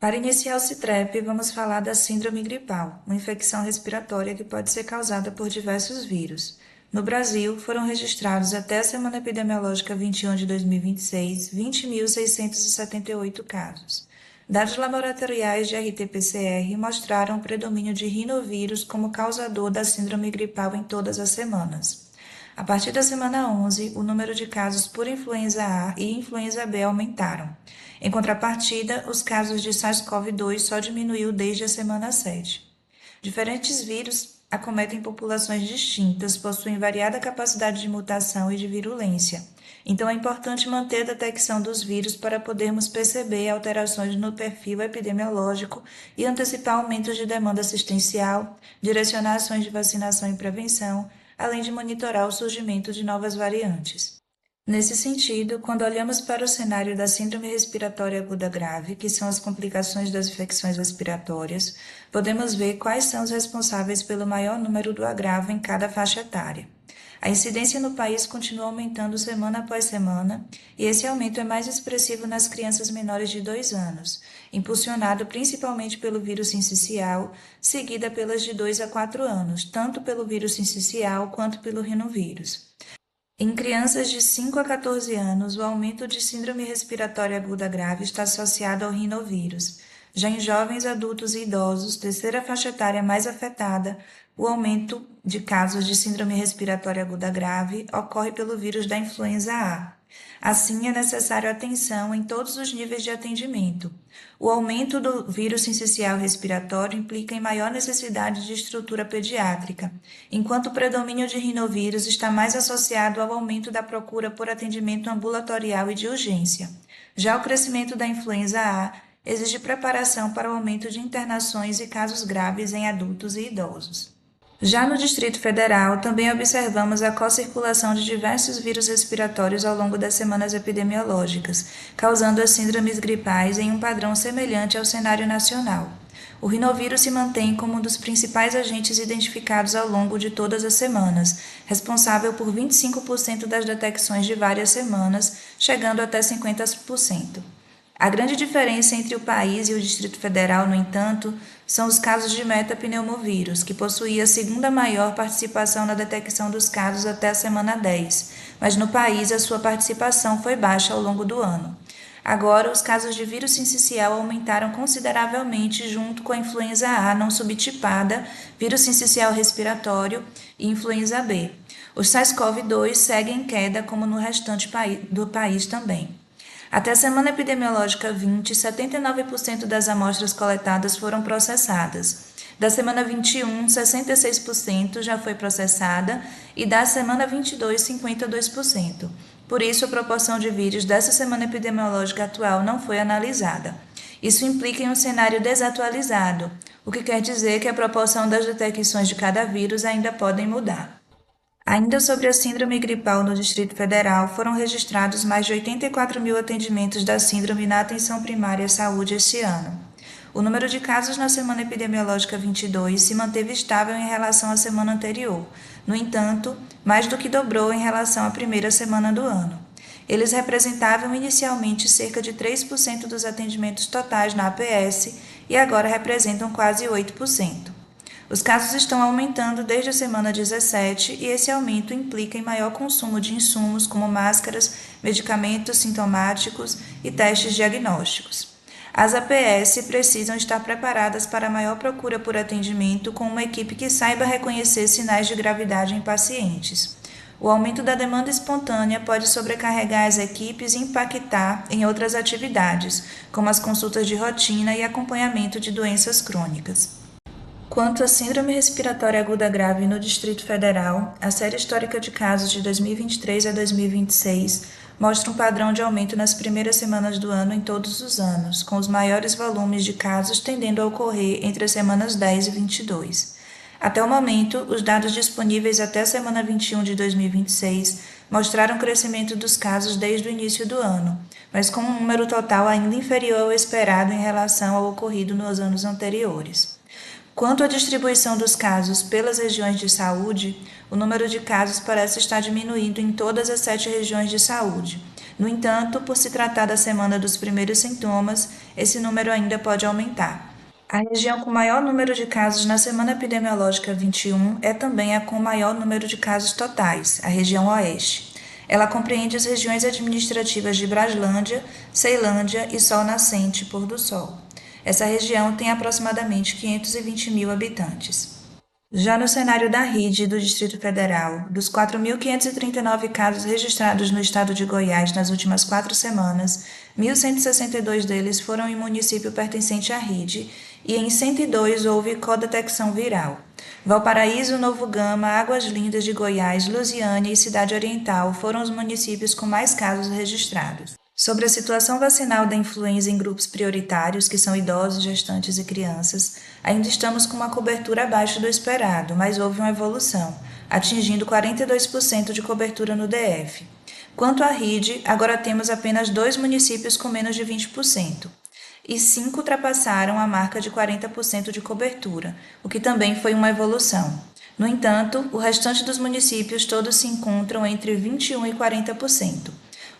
Para iniciar o CITREP, vamos falar da síndrome gripal, uma infecção respiratória que pode ser causada por diversos vírus. No Brasil, foram registrados até a semana epidemiológica 21 de 2026, 20.678 casos. Dados laboratoriais de RT-PCR mostraram o predomínio de rinovírus como causador da síndrome gripal em todas as semanas. A partir da semana 11, o número de casos por influenza A e influenza B aumentaram. Em contrapartida, os casos de SARS-CoV-2 só diminuiu desde a semana 7. Diferentes vírus acometem populações distintas, possuem variada capacidade de mutação e de virulência. Então é importante manter a detecção dos vírus para podermos perceber alterações no perfil epidemiológico e antecipar aumentos de demanda assistencial, direcionar ações de vacinação e prevenção, além de monitorar o surgimento de novas variantes. Nesse sentido, quando olhamos para o cenário da síndrome respiratória aguda grave, que são as complicações das infecções respiratórias, podemos ver quais são os responsáveis pelo maior número do agravo em cada faixa etária. A incidência no país continua aumentando semana após semana, e esse aumento é mais expressivo nas crianças menores de 2 anos, impulsionado principalmente pelo vírus sincicial, seguida pelas de 2 a 4 anos, tanto pelo vírus sincicial quanto pelo rinovírus. Em crianças de 5 a 14 anos, o aumento de síndrome respiratória aguda grave está associado ao rinovírus. Já em jovens, adultos e idosos, terceira faixa etária mais afetada, o aumento de casos de síndrome respiratória aguda grave ocorre pelo vírus da influenza A. Assim, é necessário atenção em todos os níveis de atendimento. O aumento do vírus sincicial respiratório implica em maior necessidade de estrutura pediátrica, enquanto o predomínio de rinovírus está mais associado ao aumento da procura por atendimento ambulatorial e de urgência. Já o crescimento da influenza A exige preparação para o aumento de internações e casos graves em adultos e idosos. Já no Distrito Federal, também observamos a co-circulação de diversos vírus respiratórios ao longo das semanas epidemiológicas, causando as síndromes gripais em um padrão semelhante ao cenário nacional. O rinovírus se mantém como um dos principais agentes identificados ao longo de todas as semanas, responsável por 25% das detecções de várias semanas, chegando até 50%. A grande diferença entre o país e o Distrito Federal, no entanto, são os casos de metapneumovírus, que possuía a segunda maior participação na detecção dos casos até a semana 10, mas no país a sua participação foi baixa ao longo do ano. Agora, os casos de vírus sincicial aumentaram consideravelmente junto com a influenza A não subtipada, vírus sincicial respiratório e influenza B. Os SARS-CoV-2 seguem em queda, como no restante do país também. Até a semana epidemiológica 20, 79% das amostras coletadas foram processadas. Da semana 21, 66% já foi processada e da semana 22, 52%. Por isso, a proporção de vírus dessa semana epidemiológica atual não foi analisada. Isso implica em um cenário desatualizado, o que quer dizer que a proporção das detecções de cada vírus ainda podem mudar. Ainda sobre a síndrome gripal no Distrito Federal, foram registrados mais de 84 mil atendimentos da síndrome na atenção primária à saúde este ano. O número de casos na semana epidemiológica 22 se manteve estável em relação à semana anterior. No entanto, mais do que dobrou em relação à primeira semana do ano. Eles representavam inicialmente cerca de 3% dos atendimentos totais na APS e agora representam quase 8%. Os casos estão aumentando desde a semana 17 e esse aumento implica em maior consumo de insumos como máscaras, medicamentos sintomáticos e testes diagnósticos. As APS precisam estar preparadas para a maior procura por atendimento com uma equipe que saiba reconhecer sinais de gravidade em pacientes. O aumento da demanda espontânea pode sobrecarregar as equipes e impactar em outras atividades, como as consultas de rotina e acompanhamento de doenças crônicas. Quanto à síndrome respiratória aguda grave no Distrito Federal, a série histórica de casos de 2023 a 2026 mostra um padrão de aumento nas primeiras semanas do ano em todos os anos, com os maiores volumes de casos tendendo a ocorrer entre as semanas 10 e 22. Até o momento, os dados disponíveis até a semana 21 de 2026 mostraram o crescimento dos casos desde o início do ano, mas com um número total ainda inferior ao esperado em relação ao ocorrido nos anos anteriores. Quanto à distribuição dos casos pelas regiões de saúde, o número de casos parece estar diminuindo em todas as 7 regiões de saúde. No entanto, por se tratar da semana dos primeiros sintomas, esse número ainda pode aumentar. A região com maior número de casos na semana epidemiológica 21 é também a com maior número de casos totais, a região Oeste. Ela compreende as regiões administrativas de Braslândia, Ceilândia e Sol Nascente, Pôr do Sol. Essa região tem aproximadamente 520 mil habitantes. Já no cenário da rede do Distrito Federal, dos 4.539 casos registrados no estado de Goiás nas últimas 4 semanas, 1.162 deles foram em município pertencente à rede e em 102 houve codetecção viral. Valparaíso, Novo Gama, Águas Lindas de Goiás, Lusiânia e Cidade Oriental foram os municípios com mais casos registrados. Sobre a situação vacinal da influenza em grupos prioritários, que são idosos, gestantes e crianças, ainda estamos com uma cobertura abaixo do esperado, mas houve uma evolução, atingindo 42% de cobertura no DF. Quanto à rede, agora temos apenas 2 municípios com menos de 20%, e 5 ultrapassaram a marca de 40% de cobertura, o que também foi uma evolução. No entanto, o restante dos municípios todos se encontram entre 21% e 40%.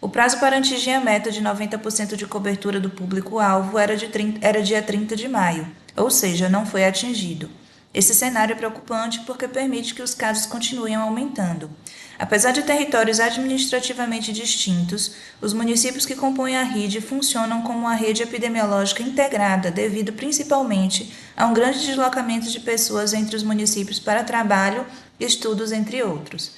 O prazo para atingir a meta de 90% de cobertura do público-alvo era dia 30 de maio, ou seja, não foi atingido. Esse cenário é preocupante porque permite que os casos continuem aumentando. Apesar de territórios administrativamente distintos, os municípios que compõem a rede funcionam como uma rede epidemiológica integrada, devido principalmente a um grande deslocamento de pessoas entre os municípios para trabalho, estudos, entre outros.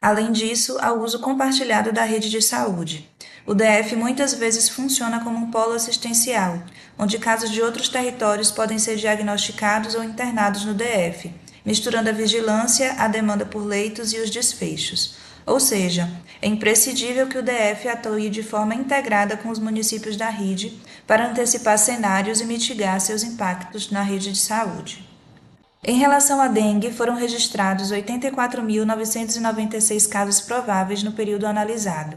Além disso, ao uso compartilhado da rede de saúde. O DF muitas vezes funciona como um polo assistencial, onde casos de outros territórios podem ser diagnosticados ou internados no DF, misturando a vigilância, a demanda por leitos e os desfechos. Ou seja, é imprescindível que o DF atue de forma integrada com os municípios da rede para antecipar cenários e mitigar seus impactos na rede de saúde. Em relação à dengue, foram registrados 84.996 casos prováveis no período analisado.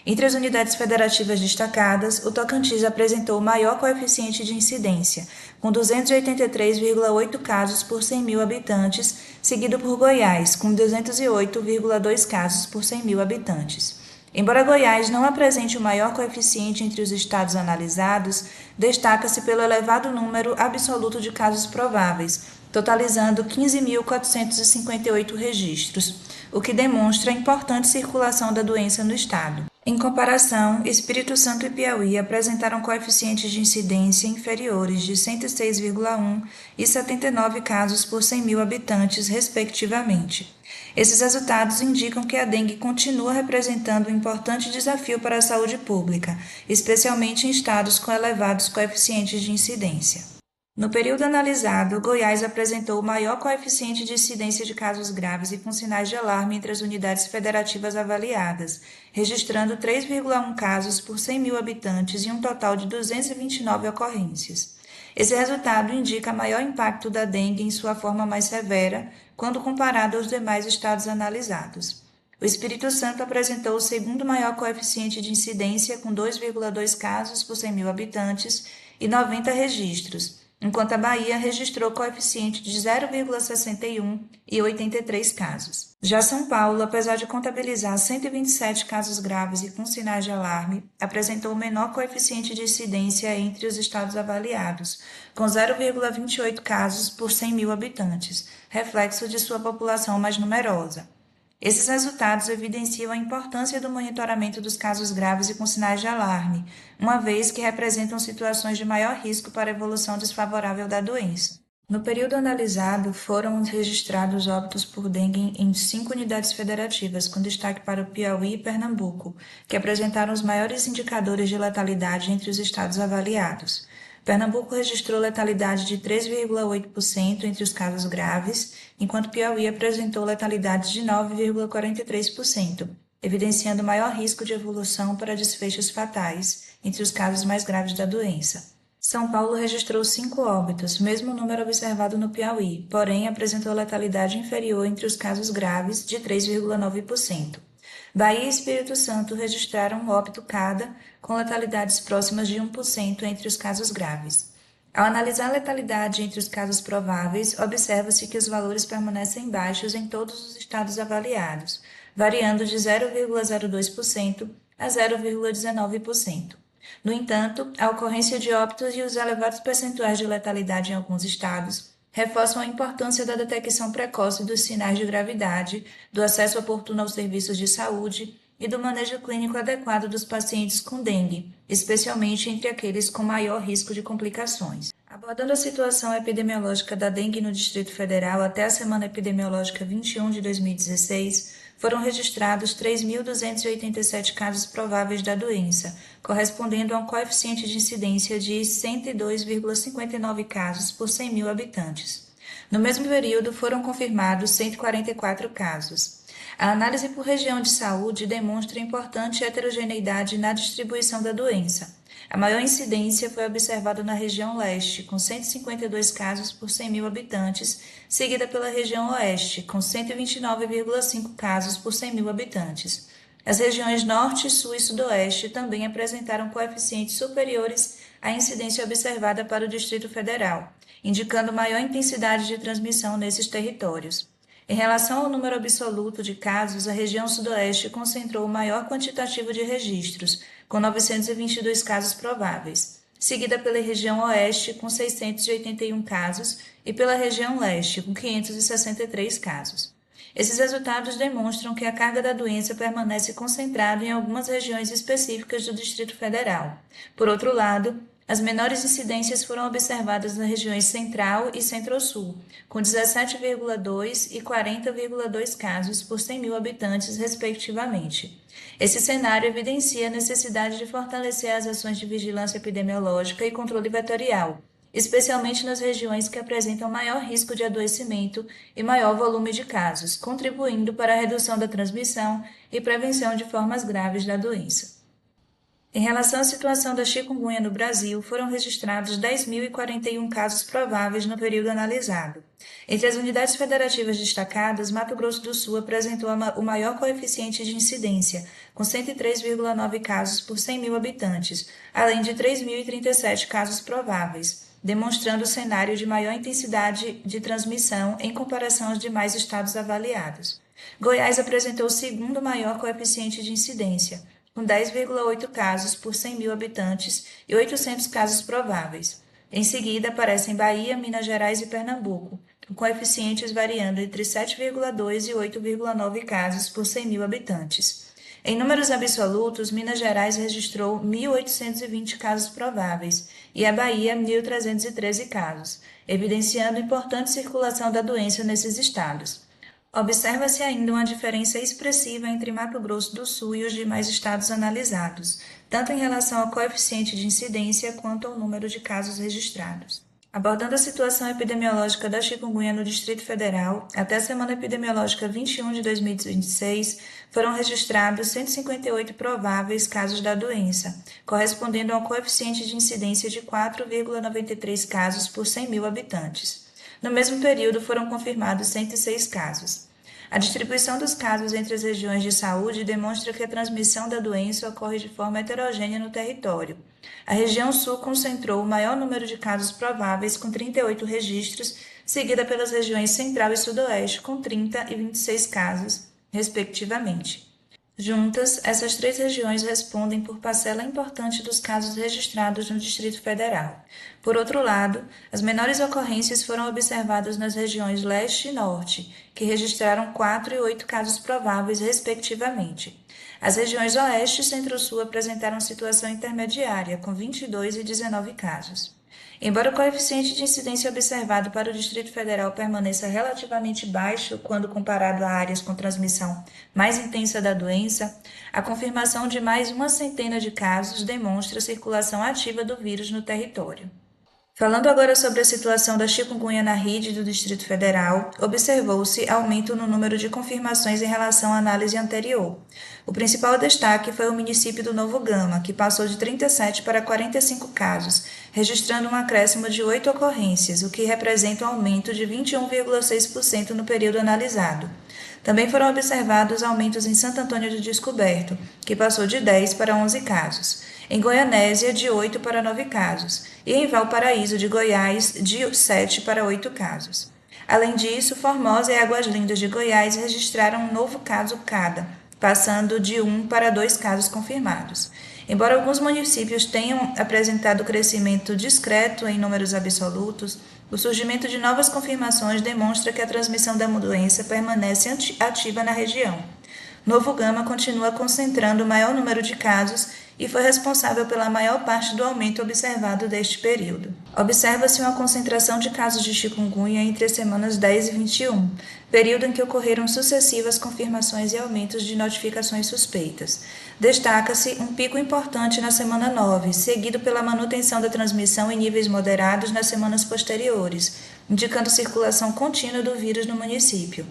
Entre as unidades federativas destacadas, o Tocantins apresentou o maior coeficiente de incidência, com 283,8 casos por 100 mil habitantes, seguido por Goiás, com 208,2 casos por 100 mil habitantes. Embora Goiás não apresente o maior coeficiente entre os estados analisados, destaca-se pelo elevado número absoluto de casos prováveis, totalizando 15.458 registros, o que demonstra a importante circulação da doença no estado. Em comparação, Espírito Santo e Piauí apresentaram coeficientes de incidência inferiores de 106,1 e 79 casos por 100 mil habitantes, respectivamente. Esses resultados indicam que a dengue continua representando um importante desafio para a saúde pública, especialmente em estados com elevados coeficientes de incidência. No período analisado, Goiás apresentou o maior coeficiente de incidência de casos graves e com sinais de alarme entre as unidades federativas avaliadas, registrando 3,1 casos por 100 mil habitantes e um total de 229 ocorrências. Esse resultado indica maior impacto da dengue em sua forma mais severa, quando comparado aos demais estados analisados. O Espírito Santo apresentou o segundo maior coeficiente de incidência, com 2,2 casos por 100 mil habitantes e 90 registros, enquanto a Bahia registrou coeficiente de 0,61 e 83 casos. Já São Paulo, apesar de contabilizar 127 casos graves e com sinais de alarme, apresentou o menor coeficiente de incidência entre os estados avaliados, com 0,28 casos por 100 mil habitantes, reflexo de sua população mais numerosa. Esses resultados evidenciam a importância do monitoramento dos casos graves e com sinais de alarme, uma vez que representam situações de maior risco para a evolução desfavorável da doença. No período analisado, foram registrados óbitos por dengue em 5 unidades federativas, com destaque para o Piauí e Pernambuco, que apresentaram os maiores indicadores de letalidade entre os estados avaliados. Pernambuco registrou letalidade de 3,8% entre os casos graves, enquanto Piauí apresentou letalidade de 9,43%, evidenciando maior risco de evolução para desfechos fatais entre os casos mais graves da doença. São Paulo registrou 5 óbitos, mesmo número observado no Piauí, porém apresentou letalidade inferior entre os casos graves, de 3,9%. Bahia e Espírito Santo registraram um óbito cada, com letalidades próximas de 1% entre os casos graves. Ao analisar a letalidade entre os casos prováveis, observa-se que os valores permanecem baixos em todos os estados avaliados, variando de 0,02% a 0,19%. No entanto, a ocorrência de óbitos e os elevados percentuais de letalidade em alguns estados reforçam a importância da detecção precoce dos sinais de gravidade, do acesso oportuno aos serviços de saúde e do manejo clínico adequado dos pacientes com dengue, especialmente entre aqueles com maior risco de complicações. Abordando a situação epidemiológica da dengue no Distrito Federal até a semana epidemiológica 21 de 2016, foram registrados 3.287 casos prováveis da doença, correspondendo a um coeficiente de incidência de 102,59 casos por 100 mil habitantes. No mesmo período, foram confirmados 144 casos. A análise por região de saúde demonstra importante heterogeneidade na distribuição da doença. A maior incidência foi observada na região leste, com 152 casos por 100 mil habitantes, seguida pela região oeste, com 129,5 casos por 100 mil habitantes. As regiões norte, sul e sudoeste também apresentaram coeficientes superiores à incidência observada para o Distrito Federal, indicando maior intensidade de transmissão nesses territórios. Em relação ao número absoluto de casos, a região sudoeste concentrou o maior quantitativo de registros, com 922 casos prováveis, seguida pela região oeste, com 681 casos, e pela região leste, com 563 casos. Esses resultados demonstram que a carga da doença permanece concentrada em algumas regiões específicas do Distrito Federal. Por outro lado, as menores incidências foram observadas nas regiões Central e Centro-Sul, com 17,2 e 40,2 casos por 100 mil habitantes, respectivamente. Esse cenário evidencia a necessidade de fortalecer as ações de vigilância epidemiológica e controle vetorial, especialmente nas regiões que apresentam maior risco de adoecimento e maior volume de casos, contribuindo para a redução da transmissão e prevenção de formas graves da doença. Em relação à situação da chikungunya no Brasil, foram registrados 10.041 casos prováveis no período analisado. Entre as unidades federativas destacadas, Mato Grosso do Sul apresentou o maior coeficiente de incidência, com 103,9 casos por 100 mil habitantes, além de 3.037 casos prováveis, demonstrando o cenário de maior intensidade de transmissão em comparação aos demais estados avaliados. Goiás apresentou o segundo maior coeficiente de incidência, com 10,8 casos por 100 mil habitantes e 800 casos prováveis. Em seguida, aparecem Bahia, Minas Gerais e Pernambuco, com coeficientes variando entre 7,2 e 8,9 casos por 100 mil habitantes. Em números absolutos, Minas Gerais registrou 1.820 casos prováveis e a Bahia 1.313 casos, evidenciando importante circulação da doença nesses estados. Observa-se ainda uma diferença expressiva entre Mato Grosso do Sul e os demais estados analisados, tanto em relação ao coeficiente de incidência quanto ao número de casos registrados. Abordando a situação epidemiológica da chikungunya no Distrito Federal, até a semana epidemiológica 21 de 2026, foram registrados 158 prováveis casos da doença, correspondendo a um coeficiente de incidência de 4,93 casos por 100 mil habitantes. No mesmo período, foram confirmados 106 casos. A distribuição dos casos entre as regiões de saúde demonstra que a transmissão da doença ocorre de forma heterogênea no território. A região sul concentrou o maior número de casos prováveis, com 38 registros, seguida pelas regiões central e sudoeste, com 30 e 26 casos, respectivamente. Juntas, essas três regiões respondem por parcela importante dos casos registrados no Distrito Federal. Por outro lado, as menores ocorrências foram observadas nas regiões leste e norte, que registraram 4 e 8 casos prováveis, respectivamente. As regiões oeste e centro-sul apresentaram situação intermediária, com 22 e 19 casos. Embora o coeficiente de incidência observado para o Distrito Federal permaneça relativamente baixo quando comparado a áreas com transmissão mais intensa da doença, a confirmação de mais uma centena de casos demonstra a circulação ativa do vírus no território. Falando agora sobre a situação da chikungunya na rede do Distrito Federal, observou-se aumento no número de confirmações em relação à análise anterior. O principal destaque foi o município do Novo Gama, que passou de 37 para 45 casos, registrando um acréscimo de 8 ocorrências, o que representa um aumento de 21,6% no período analisado. Também foram observados aumentos em Santo Antônio do Descoberto, que passou de 10 para 11 casos. Em Goianésia, de 8 para 9 casos, e em Valparaíso de Goiás, de 7 para 8 casos. Além disso, Formosa e Águas Lindas de Goiás registraram um novo caso cada, passando de 1 para 2 casos confirmados. Embora alguns municípios tenham apresentado crescimento discreto em números absolutos, o surgimento de novas confirmações demonstra que a transmissão da doença permanece ativa na região. Novo Gama continua concentrando o maior número de casos e foi responsável pela maior parte do aumento observado deste período. Observa-se uma concentração de casos de chikungunya entre as semanas 10 e 21, período em que ocorreram sucessivas confirmações e aumentos de notificações suspeitas. Destaca-se um pico importante na semana 9, seguido pela manutenção da transmissão em níveis moderados nas semanas posteriores, indicando circulação contínua do vírus no município.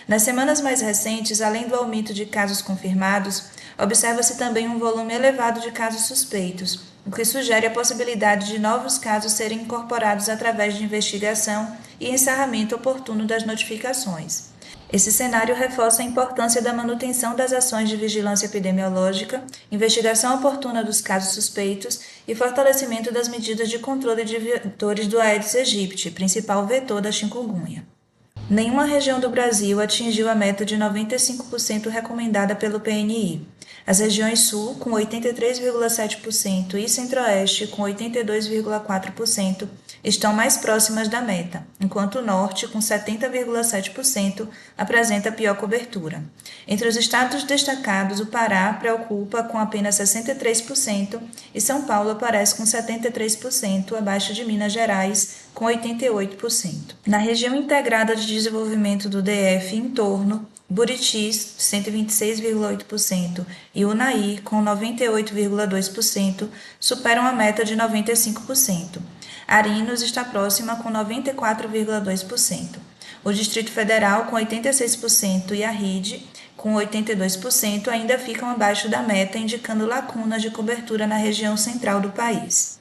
Nas semanas mais recentes, além do aumento de casos confirmados, observa-se também um volume elevado de casos suspeitos, o que sugere a possibilidade de novos casos serem incorporados através de investigação e encerramento oportuno das notificações. Esse cenário reforça a importância da manutenção das ações de vigilância epidemiológica, investigação oportuna dos casos suspeitos e fortalecimento das medidas de controle de vetores do Aedes aegypti, principal vetor da chikungunya. Nenhuma região do Brasil atingiu a meta de 95% recomendada pelo PNI. As regiões Sul, com 83,7%, e Centro-Oeste, com 82,4%, estão mais próximas da meta, enquanto o Norte, com 70,7%, apresenta pior cobertura. Entre os estados destacados, o Pará preocupa com apenas 63% e São Paulo aparece com 73%, abaixo de Minas Gerais, com 88%. Na região integrada de desenvolvimento do DF, em torno, Buriti, 126,8%, e Unai, com 98,2%, superam a meta de 95%. Arinos está próxima com 94,2%. O Distrito Federal, com 86%, e a RID, com 82%, ainda ficam abaixo da meta, indicando lacunas de cobertura na região central do país.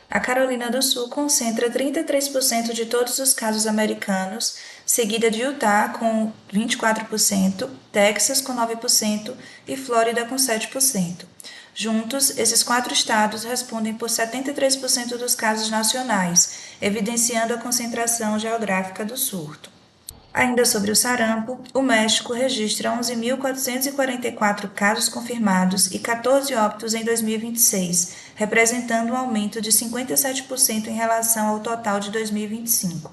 A Carolina do Sul concentra 33% de todos os casos americanos, seguida de Utah com 24%, Texas com 9% e Flórida com 7%. Juntos, esses 4 estados respondem por 73% dos casos nacionais, evidenciando a concentração geográfica do surto. Ainda sobre o sarampo, o México registra 11.444 casos confirmados e 14 óbitos em 2026, representando um aumento de 57% em relação ao total de 2025.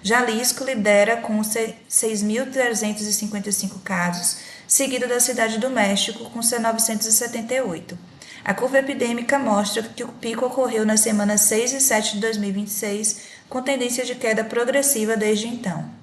Jalisco lidera com 6.355 casos, seguido da Cidade do México com 978. A curva epidêmica mostra que o pico ocorreu nas semanas 6 e 7 de 2026, com tendência de queda progressiva desde então.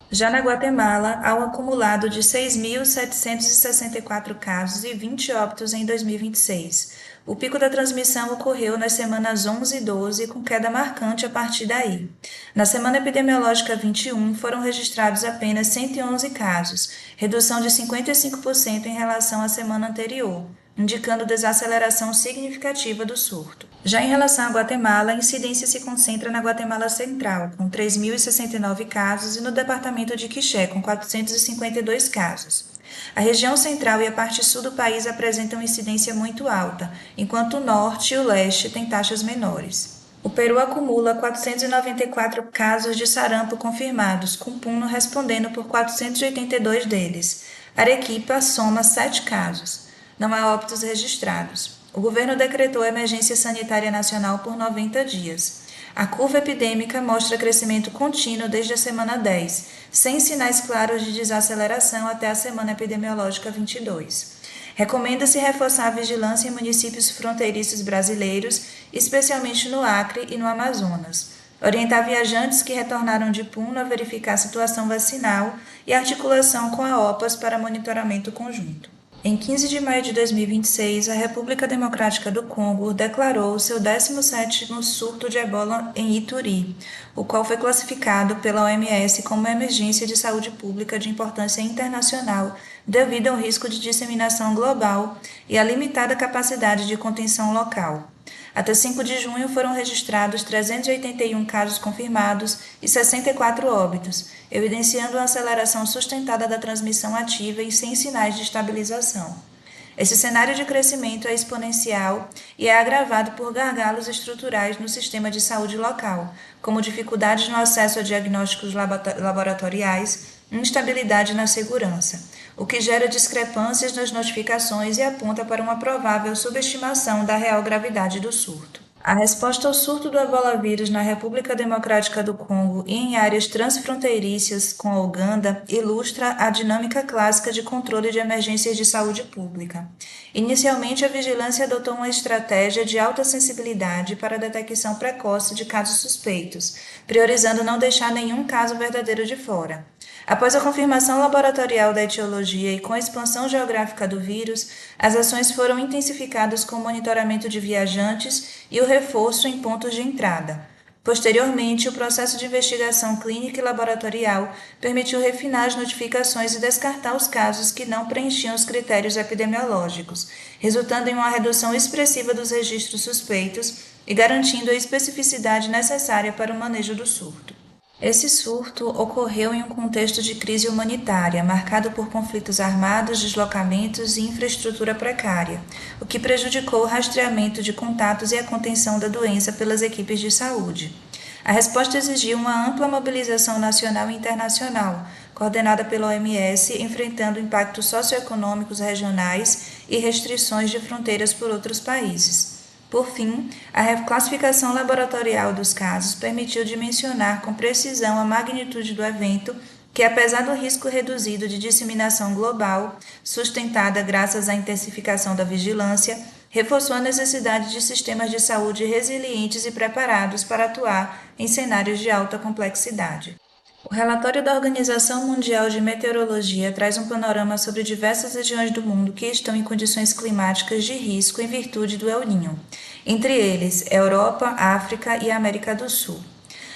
Já na Guatemala, há um acumulado de 6.764 casos e 20 óbitos em 2026. O pico da transmissão ocorreu nas semanas 11 e 12, com queda marcante a partir daí. Na semana epidemiológica 21, foram registrados apenas 111 casos, redução de 55% em relação à semana anterior, indicando desaceleração significativa do surto. Já em relação à Guatemala, a incidência se concentra na Guatemala Central, com 3.069 casos, e no departamento de Quixé, com 452 casos. A região central e a parte sul do país apresentam incidência muito alta, enquanto o norte e o leste têm taxas menores. O Peru acumula 494 casos de sarampo confirmados, com Puno respondendo por 482 deles. Arequipa soma 7 casos. Não há óbitos registrados. O governo decretou emergência sanitária nacional por 90 dias. A curva epidêmica mostra crescimento contínuo desde a semana 10, sem sinais claros de desaceleração até a semana epidemiológica 22. Recomenda-se reforçar a vigilância em municípios fronteiriços brasileiros, especialmente no Acre e no Amazonas. Orientar viajantes que retornaram de Puno a verificar a situação vacinal e a articulação com a OPAS para monitoramento conjunto. Em 15 de maio de 2026, a República Democrática do Congo declarou o seu 17º surto de ebola em Ituri, o qual foi classificado pela OMS como uma emergência de saúde pública de importância internacional devido ao risco de disseminação global e à limitada capacidade de contenção local. Até 5 de junho foram registrados 381 casos confirmados e 64 óbitos, evidenciando uma aceleração sustentada da transmissão ativa e sem sinais de estabilização. Esse cenário de crescimento é exponencial e é agravado por gargalos estruturais no sistema de saúde local, como dificuldades no acesso a diagnósticos laboratoriais, instabilidade na segurança, o que gera discrepâncias nas notificações e aponta para uma provável subestimação da real gravidade do surto. A resposta ao surto do ebola-vírus na República Democrática do Congo e em áreas transfronteiriças com a Uganda ilustra a dinâmica clássica de controle de emergências de saúde pública. Inicialmente, a vigilância adotou uma estratégia de alta sensibilidade para a detecção precoce de casos suspeitos, priorizando não deixar nenhum caso verdadeiro de fora. Após a confirmação laboratorial da etiologia e com a expansão geográfica do vírus, as ações foram intensificadas com o monitoramento de viajantes e o reforço em pontos de entrada. Posteriormente, o processo de investigação clínica e laboratorial permitiu refinar as notificações e descartar os casos que não preenchiam os critérios epidemiológicos, resultando em uma redução expressiva dos registros suspeitos e garantindo a especificidade necessária para o manejo do surto. Esse surto ocorreu em um contexto de crise humanitária, marcado por conflitos armados, deslocamentos e infraestrutura precária, o que prejudicou o rastreamento de contatos e a contenção da doença pelas equipes de saúde. A resposta exigiu uma ampla mobilização nacional e internacional, coordenada pela OMS, enfrentando impactos socioeconômicos regionais e restrições de fronteiras por outros países. Por fim, a reclassificação laboratorial dos casos permitiu dimensionar com precisão a magnitude do evento, que, apesar do risco reduzido de disseminação global, sustentada graças à intensificação da vigilância, reforçou a necessidade de sistemas de saúde resilientes e preparados para atuar em cenários de alta complexidade. O relatório da Organização Mundial de Meteorologia traz um panorama sobre diversas regiões do mundo que estão em condições climáticas de risco em virtude do El Niño, entre eles Europa, África e América do Sul.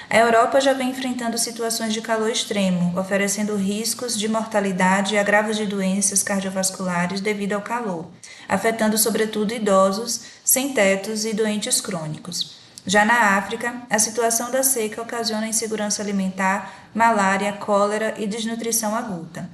A Europa já vem enfrentando situações de calor extremo, oferecendo riscos de mortalidade e agravos de doenças cardiovasculares devido ao calor, afetando sobretudo idosos, sem-tetos e doentes crônicos. Já na África, a situação da seca ocasiona insegurança alimentar, malária, cólera e desnutrição aguda.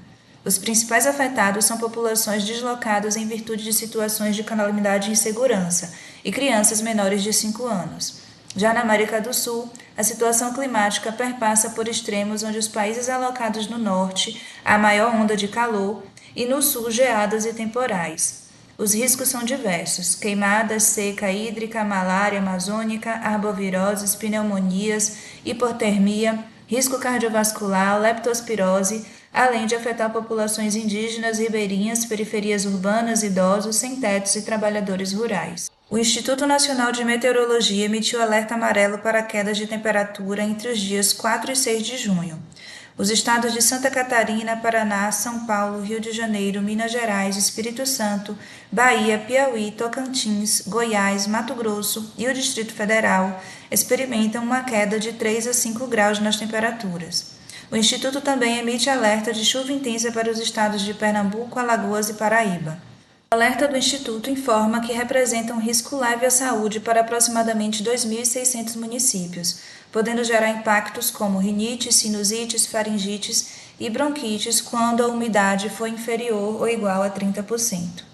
Os principais afetados são populações deslocadas em virtude de situações de calamidade e insegurança e crianças menores de 5 anos. Já na América do Sul, a situação climática perpassa por extremos onde os países alocados no norte há maior onda de calor e no sul geadas e temporais. Os riscos são diversos: queimadas, seca hídrica, malária amazônica, arboviroses, pneumonias, hipotermia, risco cardiovascular, leptospirose, além de afetar populações indígenas, ribeirinhas, periferias urbanas, idosos, sem-tetos e trabalhadores rurais. O Instituto Nacional de Meteorologia emitiu alerta amarelo para quedas de temperatura entre os dias 4 e 6 de junho. Os estados de Santa Catarina, Paraná, São Paulo, Rio de Janeiro, Minas Gerais, Espírito Santo, Bahia, Piauí, Tocantins, Goiás, Mato Grosso e o Distrito Federal experimentam uma queda de 3 a 5 graus nas temperaturas. O Instituto também emite alerta de chuva intensa para os estados de Pernambuco, Alagoas e Paraíba. O alerta do Instituto informa que representa um risco leve à saúde para aproximadamente 2.600 municípios, podendo gerar impactos como rinite, sinusites, faringites e bronquites quando a umidade for inferior ou igual a 30%.